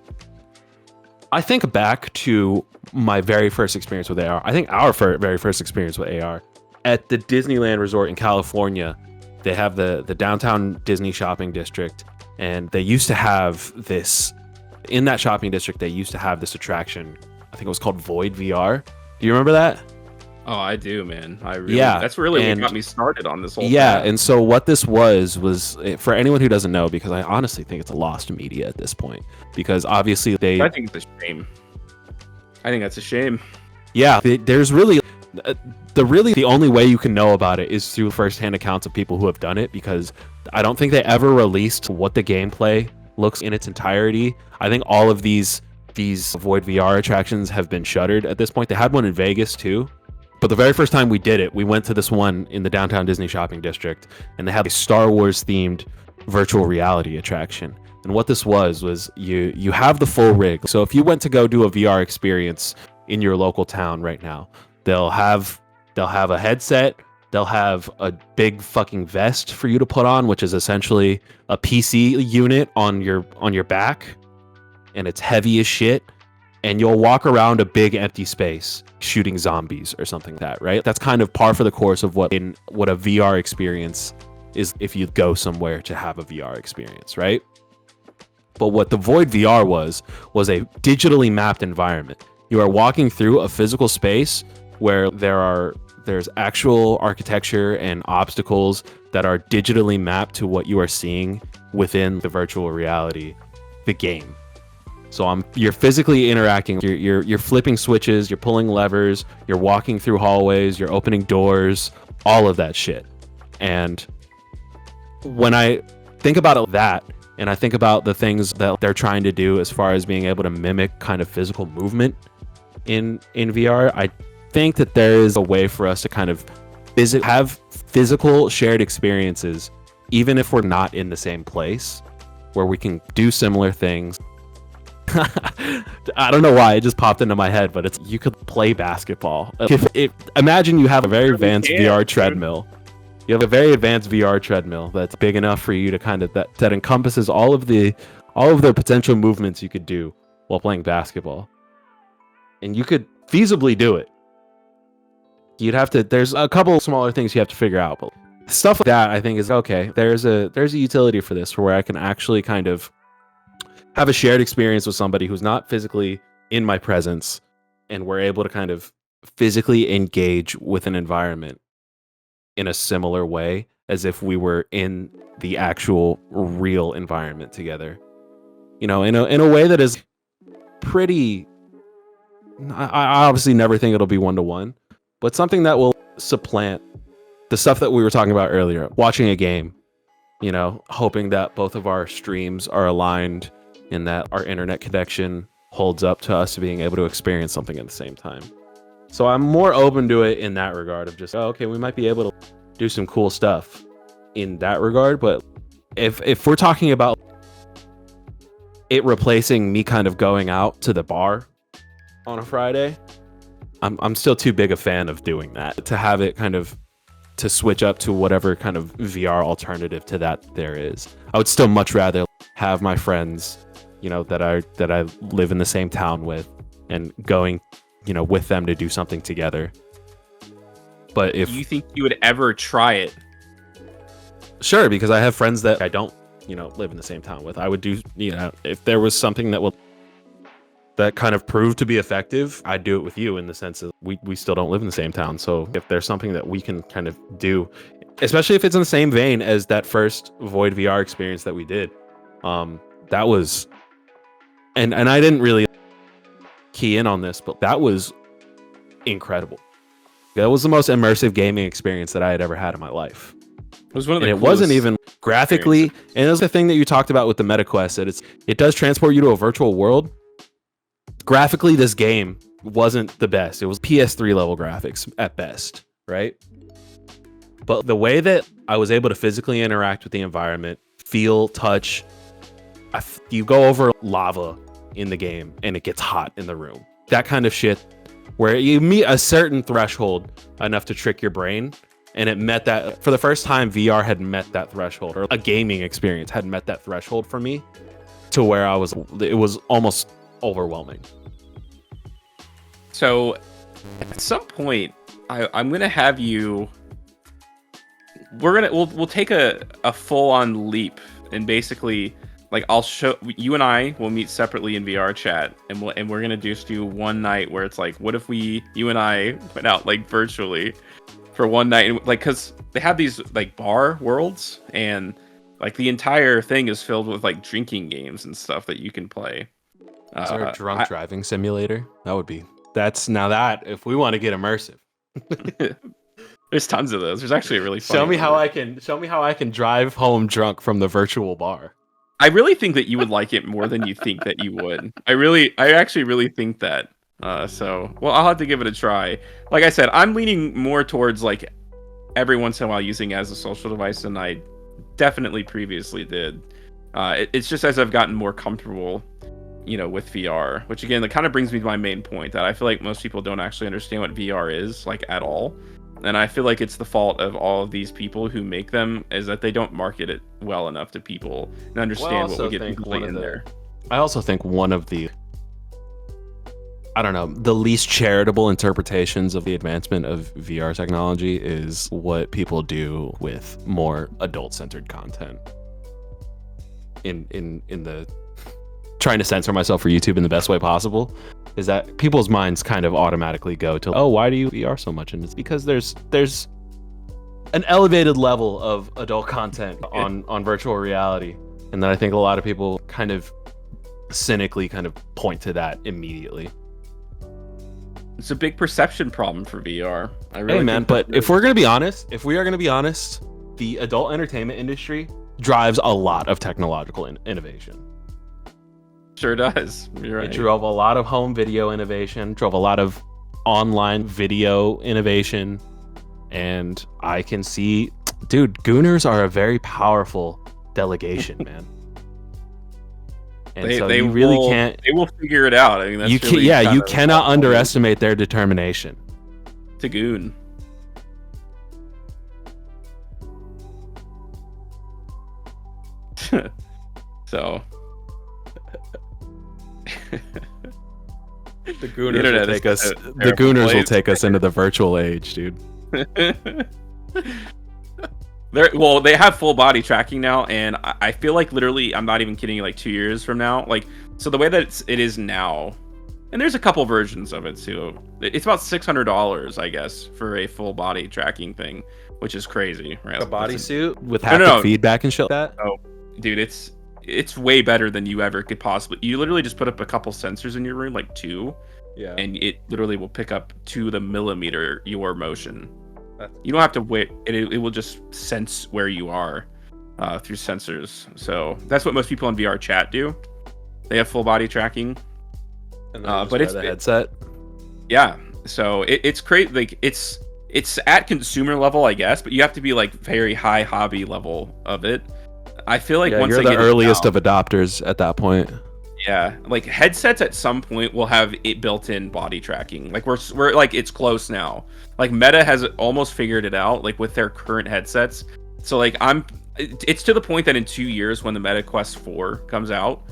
I think back to my very first experience with AR. I think our very first experience with AR at the Disneyland Resort in California. They have the downtown Disney shopping district, and they used to have this, in that shopping district, they used to have this attraction. I think it was called Void VR. Do you remember that? Oh, I do, man. Yeah, that's really what got me started on this whole yeah, path. and so what this was for anyone who doesn't know, because I honestly think it's a lost media at this point, because obviously I think it's a shame. I think that's a shame. Yeah, there's really the only way you can know about it is through firsthand accounts of people who have done it, because I don't think they ever released what the gameplay looks in its entirety. I think all of these Void VR attractions have been shuttered at this point. They had one in Vegas too, but the very first time we did it, we went to this one in the downtown Disney shopping district, and they had a Star Wars themed virtual reality attraction. And what this was you have the full rig. So if you went to go do a VR experience in your local town right now, they'll have a headset, they'll have a big fucking vest for you to put on, which is essentially a PC unit on your back, and it's heavy as shit, and you'll walk around a big empty space shooting zombies or something like that, right? That's kind of par for the course of what a VR experience is if you go somewhere to have a VR experience, right? But what the Void VR was a digitally mapped environment. You are walking through a physical space where there's actual architecture and obstacles that are digitally mapped to what you are seeing within the virtual reality, the game. So you're physically interacting. You're flipping switches. You're pulling levers. You're walking through hallways. You're opening doors. All of that shit. And when I think about that, and I think about the things that they're trying to do as far as being able to mimic kind of physical movement in VR, I think that there is a way for us to kind of have physical shared experiences, even if we're not in the same place, where we can do similar things. I don't know why it just popped into my head, but it's you could play basketball. Imagine you have a very advanced VR treadmill. You have a very advanced VR treadmill that's big enough for you to kind of that encompasses all of the potential movements you could do while playing basketball. And you could feasibly do it. There's a couple smaller things you have to figure out, but stuff like that I think is okay. There's a utility for this, for where I can actually kind of have a shared experience with somebody who's not physically in my presence, and we're able to kind of physically engage with an environment in a similar way as if we were in the actual real environment together. In a way that is pretty. I obviously never think it'll be one-to-one, but something that will supplant the stuff that we were talking about earlier. Watching a game, hoping that both of our streams are aligned and that our internet connection holds up to us being able to experience something at the same time. So I'm more open to it in that regard of just, okay, we might be able to do some cool stuff in that regard. But if we're talking about it replacing me kind of going out to the bar on a Friday, I'm still too big a fan of doing that, to have it kind of to switch up to whatever kind of VR alternative to that there is. I would still much rather have my friends, that I live in the same town with, and going, with them to do something together. But if you think you would ever try it, sure, because I have friends that I don't, live in the same town with. I would do, if there was something that kind of proved to be effective, I'd do it with you, in the sense that we still don't live in the same town. So if there's something that we can kind of do, especially if it's in the same vein as that first Void VR experience that we did, that was, and I didn't really key in on this, but that was incredible. That was the most immersive gaming experience that I had ever had in my life. It was one of the and it wasn't even graphically, and it was the thing that you talked about with the MetaQuest, that it does transport you to a virtual world. Graphically, this game wasn't the best. It was PS3 level graphics at best, right? But the way that I was able to physically interact with the environment, feel, touch, you go over lava in the game and it gets hot in the room. That kind of shit, where you meet a certain threshold enough to trick your brain, and it met that. For the first time, VR had met that threshold, or a gaming experience had met that threshold for me, to where it was almost overwhelming. So at some point, I'm gonna have you. We'll take a full-on leap, and basically, like, I'll show you, and I will meet separately in VR chat, and we're gonna just do one night where it's like, what if you and I went out like virtually for one night, and like, because they have these like bar worlds, and like the entire thing is filled with like drinking games and stuff that you can play. Is there a drunk driving simulator? That if we want to get immersive. There's tons of those. There's actually a really funny Show me how I can drive home drunk from the virtual bar. I really think that you would like it more than you think that you would. I actually really think that. So I'll have to give it a try. Like I said, I'm leaning more towards like every once in a while using it as a social device than I definitely previously did. It's just as I've gotten more comfortable, with VR, which again, that kind of brings me to my main point, that I feel like most people don't actually understand what VR is, like, at all. And I feel like it's the fault of all of these people who make them, is that they don't market it well enough to people and understand what will get people in there. I also think one of the, I don't know, the least charitable interpretations of the advancement of VR technology is what people do with more adult-centered content. In the trying to censor myself for YouTube in the best way possible, is that people's minds kind of automatically go to, oh, why do you VR so much? And it's because there's an elevated level of adult content on virtual reality, and then I think a lot of people kind of cynically kind of point to that immediately. It's a big perception problem for VR. Hey man, but if we are gonna be honest, the adult entertainment industry drives a lot of technological innovation. Sure does. You're right. It drove a lot of home video innovation, drove a lot of online video innovation, and I can see, dude, Gooners are a very powerful delegation, man. And so you really can't. They will figure it out. I mean, that's You can, really yeah, you kind of cannot underestimate their determination. to goon. So The Gooners will take us. The Gooners will take us into the virtual age, dude. They have full body tracking now, and I feel like literally, I'm not even kidding you, like 2 years from now, like, so the way that it is now, and there's a couple versions of it too. It's about $600, I guess, for a full body tracking thing, which is crazy, right? A bodysuit with No, haptic feedback and shit like that. Oh, dude, it's way better than you ever could possibly. You literally just put up a couple sensors in your room, like 2, Yeah. and it literally will pick up to the millimeter your motion. You don't have to wait. It will just sense where you are through sensors. So that's what most people in VR chat do. They have full body tracking. But it's the headset. Yeah. So it's great. Like it's at consumer level, I guess, but you have to be like very high hobby level of it. I feel like once you're the earliest of adopters at that point. Yeah, like headsets at some point will have it built-in body tracking. Like we're like it's close now. Like Meta has almost figured it out, like with their current headsets. So like it's to the point that in 2 years when the Meta Quest 4 comes out,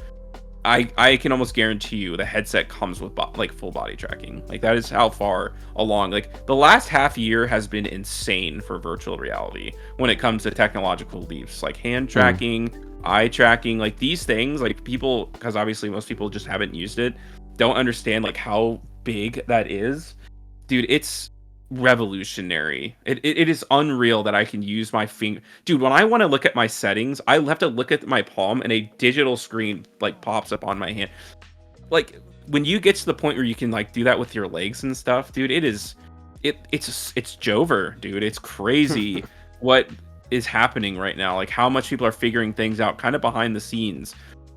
I can almost guarantee you the headset comes with like full body tracking. Like that is how far along. Like the last half year has been insane for virtual reality when it comes to technological leaps, like hand tracking, eye tracking, like these things. Like people, because obviously most people just haven't used it, don't understand like how big that is, dude. It's revolutionary. It is unreal that I can use my finger, dude. When I want to look at my settings, I have to look at my palm and a digital screen like pops up on my hand. Like when you get to the point where you can like do that with your legs and stuff, dude, it's Jover, dude. It's crazy what is happening right now, like how much people are figuring things out kind of behind the scenes.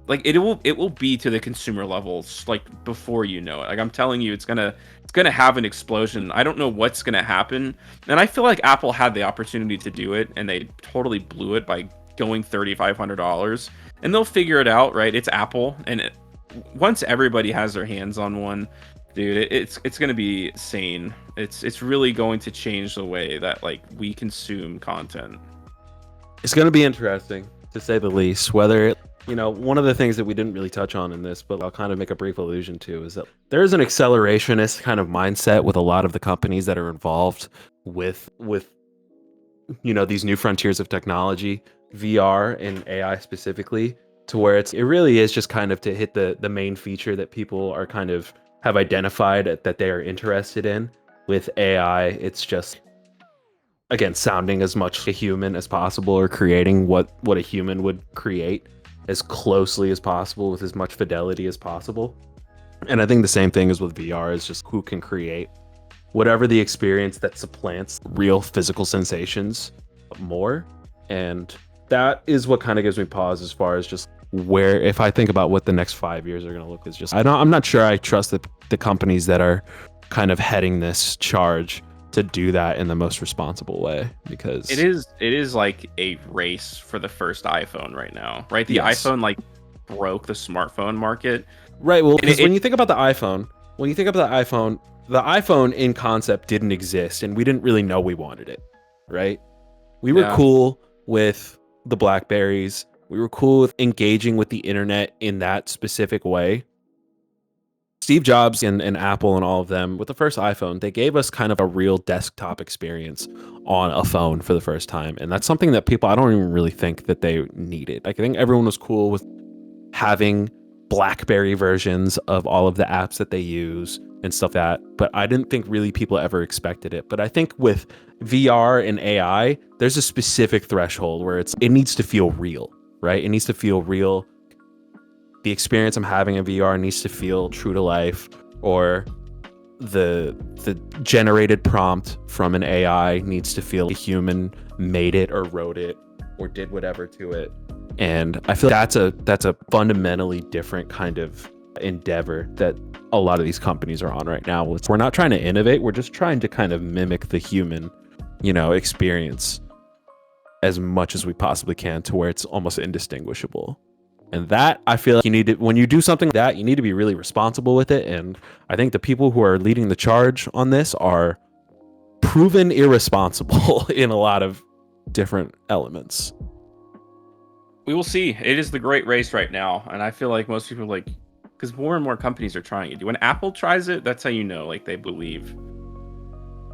Like it will be to the consumer levels like before you know it. Like I'm telling you, it's gonna have an explosion. I don't know what's gonna happen, and I feel like Apple had the opportunity to do it, and they totally blew it by going $3,500. And they'll figure it out, right? It's Apple, and once everybody has their hands on one, dude, it's gonna be insane. It's really going to change the way that like we consume content. It's going to be interesting, to say the least. Whether one of the things that we didn't really touch on in this, but I'll kind of make a brief allusion to, is that there is an accelerationist kind of mindset with a lot of the companies that are involved with these new frontiers of technology, VR and AI specifically, to where it really is just kind of to hit the main feature that people are kind of have identified that they are interested in. With AI, it's just, again, sounding as much a human as possible, or creating what a human would create as closely as possible with as much fidelity as possible. And I think the same thing is with VR, is just who can create whatever the experience that supplants real physical sensations more. And that is what kind of gives me pause as far as just where, if I think about what the next 5 years are going to look, is just, I'm not sure I trust the companies that are kind of heading this charge to do that in the most responsible way, because it is like a race for the first iPhone right now, right? The iPhone like broke the smartphone market, right? Well, because when you think about the iPhone, the iPhone in concept didn't exist, and we didn't really know we wanted it, right? We were cool with the Blackberries. We were cool with engaging with the internet in that specific way. Steve Jobs and Apple and all of them, with the first iPhone, they gave us kind of a real desktop experience on a phone for the first time. And that's something that people, I don't even really think that they needed. Like, I think everyone was cool with having BlackBerry versions of all of the apps that they use and stuff like that. But I didn't think really people ever expected it. But I think with VR and AI, there's a specific threshold where it needs to feel real, right? It needs to feel real. The experience I'm having in VR needs to feel true to life, or the generated prompt from an AI needs to feel a human made it or wrote it or did whatever to it. And I feel like that's a fundamentally different kind of endeavor that a lot of these companies are on right now. We're not trying to innovate, we're just trying to kind of mimic the human, experience as much as we possibly can, to where it's almost indistinguishable. And that, I feel like you need to, when you do something like that, you need to be really responsible with it. And I think the people who are leading the charge on this are proven irresponsible in a lot of different elements. We will see. It is the great race right now, and I feel like most people like, because more and more companies are trying it. When Apple tries it, that's how you know, like, they believe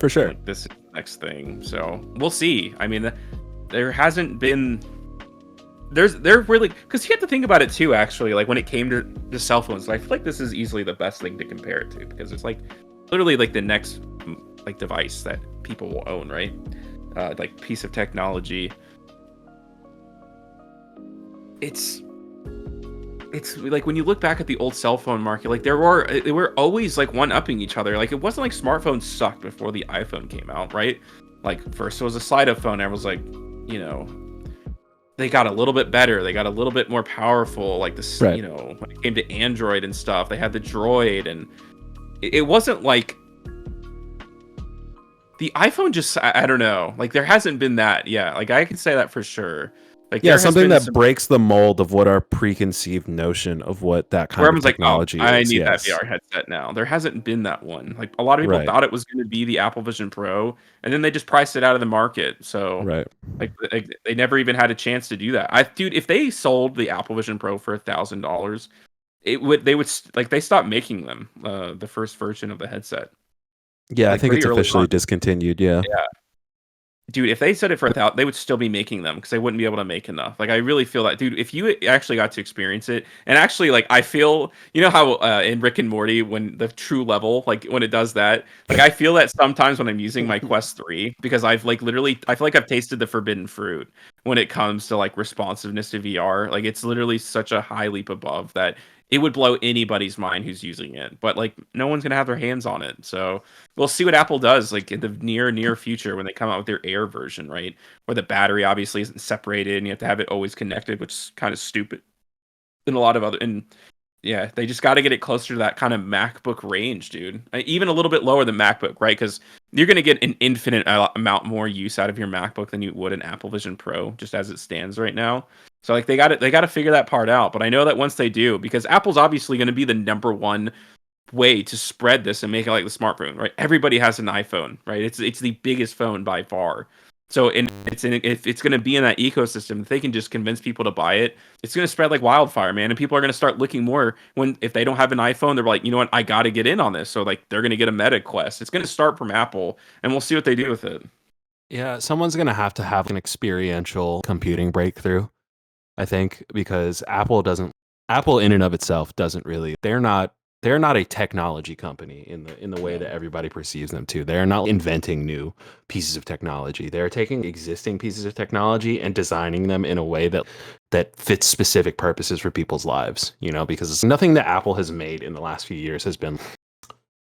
For sure. like this is the next thing. So we'll see. I mean, there hasn't been. They're really, because you have to think about it too. Actually, like when it came to the cell phones, I feel like this is easily the best thing to compare it to, because it's like literally like the next like device that people will own, right? Like piece of technology. It's like when you look back at the old cell phone market, like they were always like one-upping each other. Like it wasn't like smartphones sucked before the iPhone came out, right? Like first it was a Slido phone, and I was like, you know, they got a little bit better, they got a little bit more powerful, like this, Right. you know, when it came to Android and stuff, they had the Droid, and it wasn't like the iPhone just, I don't know, like there hasn't been that. Yeah, like I can say that for sure. Like Yeah, there has something been that some breaks the mold of what our preconceived notion of what that where kind of everyone's like, oh, technology I is. need that Yes. VR headset now. There hasn't been that one. Like a lot of people Right. thought it was going to be the Apple Vision Pro, and then they just priced it out of the market. So Right. like they never even had a chance to do that. Dude, if they sold the Apple Vision Pro for $1,000, like they stopped making them. The first version of the headset, Yeah, I like think pretty it's early officially on. discontinued. Yeah. Yeah. Dude, if they said it for 1,000, they would still be making them because they wouldn't be able to make enough. Like, I really feel that, dude. If you actually got to experience it, and actually, like, I feel, you know how in Rick and Morty, when the true level, like, when it does that, like, I feel that sometimes when I'm using my Quest 3, because I've like literally, I feel like I've tasted the forbidden fruit when it comes to like responsiveness to VR. Like, it's literally such a high leap above that it would blow anybody's mind who's using it. But like, no one's gonna have their hands on it, so we'll see what Apple does like in the near future when they come out with their Air version, right? Where the battery obviously isn't separated and you have to have it always connected, which is kind of stupid. And a lot of other, and yeah, they just got to get it closer to that kind of MacBook range, dude. Even a little bit lower than MacBook, right? Because you're going to get an infinite amount more use out of your MacBook than you would an Apple Vision Pro, just as it stands right now. So like they got to figure that part out. But I know that once they do, because Apple's obviously going to be the number one way to spread this and make it like the smartphone, right? Everybody has an iPhone, right? It's the biggest phone by far. So if it's going to be in that ecosystem, if they can just convince people to buy it, it's going to spread like wildfire, man. And people are going to start looking more when if they don't have an iPhone, they're like, you know what, I got to get in on this. So like they're going to get a Meta Quest. It's going to start from Apple, and we'll see what they do with it. Yeah, someone's gonna have to have an experiential computing breakthrough, I think, because Apple in and of itself doesn't really they're not a technology company in the way No. that everybody perceives them to. They're not inventing new pieces of technology. They're taking existing pieces of technology and designing them in a way that fits specific purposes for people's lives, you know, because nothing that Apple has made in the last few years has been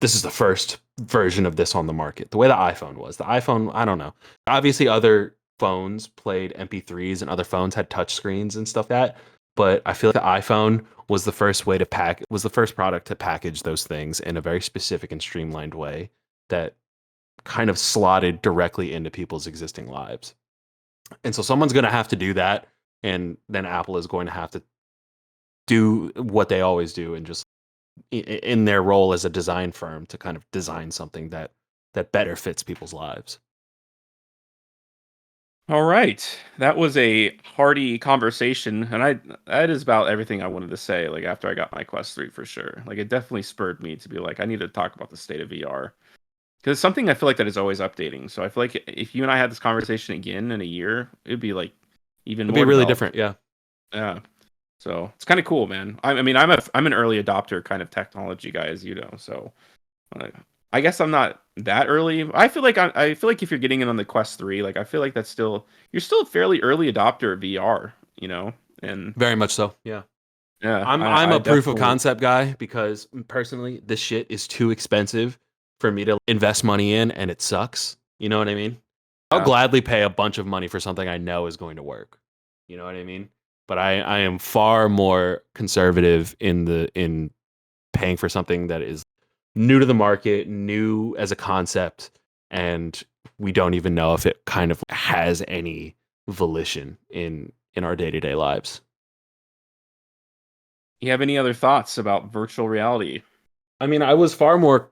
this is the first version of this on the market. The way the iPhone was. The iPhone, I don't know. Obviously, other phones played MP3s and other phones had touch screens and stuff like that. But I feel like the iPhone was the first was the first product to package those things in a very specific and streamlined way that kind of slotted directly into people's existing lives. And so someone's going to have to do that. And then Apple is going to have to do what they always do and just in their role as a design firm to kind of design something that better fits people's lives. All right, that was a hearty conversation, and that is about everything I wanted to say. Like after I got my Quest 3 for sure, like it definitely spurred me to be like, I need to talk about the state of VR because it's something I feel like that is always updating. So I feel like if you and I had this conversation again in a year, it'd be like even It'd be more really developed. different, yeah. Yeah, so it's kind of cool, man. I mean, I'm an early adopter kind of technology guy, as you know. So uh, I guess I'm not that early. I feel like if you're getting in on the Quest 3, like I feel like that's still you're still a fairly early adopter of VR, you know? And Very much so. Yeah. yeah, I'm I a proof of definitely concept guy because personally this shit is too expensive for me to invest money in and it sucks. You know what I mean? I'll yeah. gladly pay a bunch of money for something I know is going to work. You know what I mean? But I am far more conservative in paying for something that is new to the market, new as a concept, and we don't even know if it kind of has any volition in our day-to-day lives. You have any other thoughts about virtual reality? I mean, I was far more,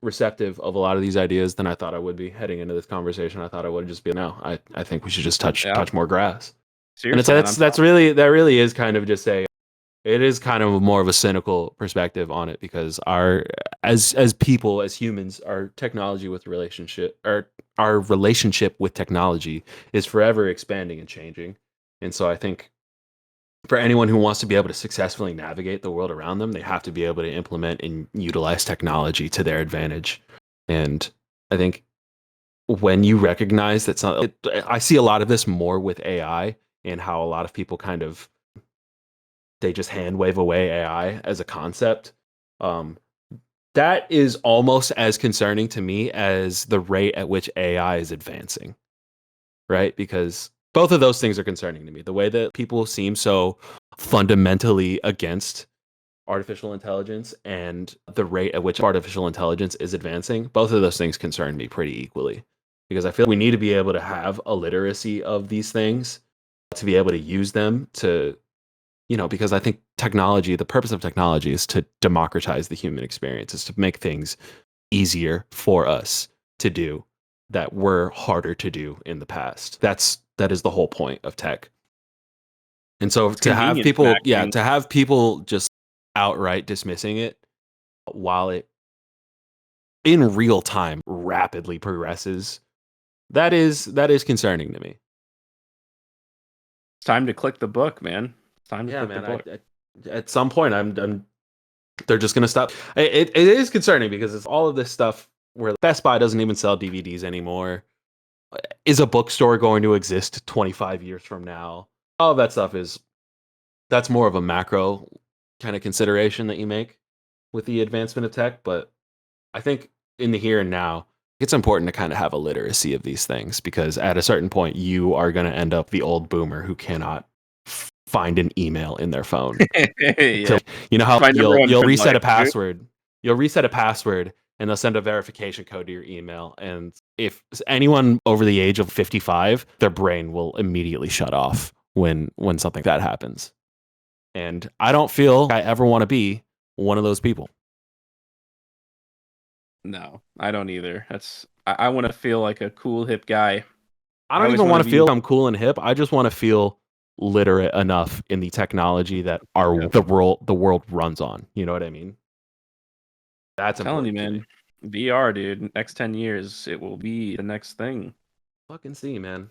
receptive of a lot of these ideas than I thought I would be heading into this conversation. I thought I would just be, no, I think we should just Yeah, touch more grass. And seriously, man. that really is kind of just it is kind of more of a cynical perspective on it, because as people, as humans, our technology with relationship, or our relationship with technology is forever expanding and changing. And so I think for anyone who wants to be able to successfully navigate the world around them, they have to be able to implement and utilize technology to their advantage. And I think when you recognize that I see a lot of this more with AI, and how a lot of people kind of, they just hand wave away AI as a concept. That is almost as concerning to me as the rate at which AI is advancing, right? Because both of those things are concerning to me. The way that people seem so fundamentally against artificial intelligence, and the rate at which artificial intelligence is advancing, both of those things concern me pretty equally. Because I feel we need to be able to have a literacy of these things to be able to use them to, because I think technology, the purpose of technology is to democratize the human experience, is to make things easier for us to do that were harder to do in the past. That is the whole point of tech. And so It's to have convenient people, connecting. to have people just outright dismissing it while it in real time rapidly progresses, that is concerning to me. It's time to click the book, man. It's time to Yeah, click the man. book. At some point, they're just gonna stop. It is concerning, because it's all of this stuff where Best Buy doesn't even sell DVDs anymore. Is a bookstore going to exist 25 years from now? All of that stuff that's more of a macro kind of consideration that you make with the advancement of tech. But I think in the here and now, it's important to kind of have a literacy of these things, because at a certain point, you are going to end up the old boomer who cannot find an email in their phone. Yeah. You know how My number one you'll friend reset a life, dude. password. You'll reset a password, and they'll send a verification code to your email. And if anyone over the age of 55, their brain will immediately shut off when something like that happens. And I don't feel I ever want to be one of those people. No, I don't either. I want to feel like a cool hip guy. I I don't always even wanna want to be feel I'm cool and hip. I just want to feel literate enough in the technology that Yeah. the world runs on. You know what I mean? That's telling you, important to me. man. VR, dude. Next 10 years, it will be the next thing. Fucking see, man.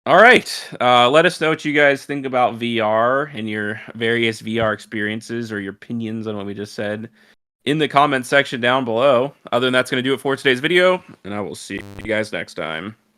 All right. Let us know what you guys think about VR and your various VR experiences, or your opinions on what we just said in the comments section down below. Other than that's going to do it for today's video, and I will see you guys next time.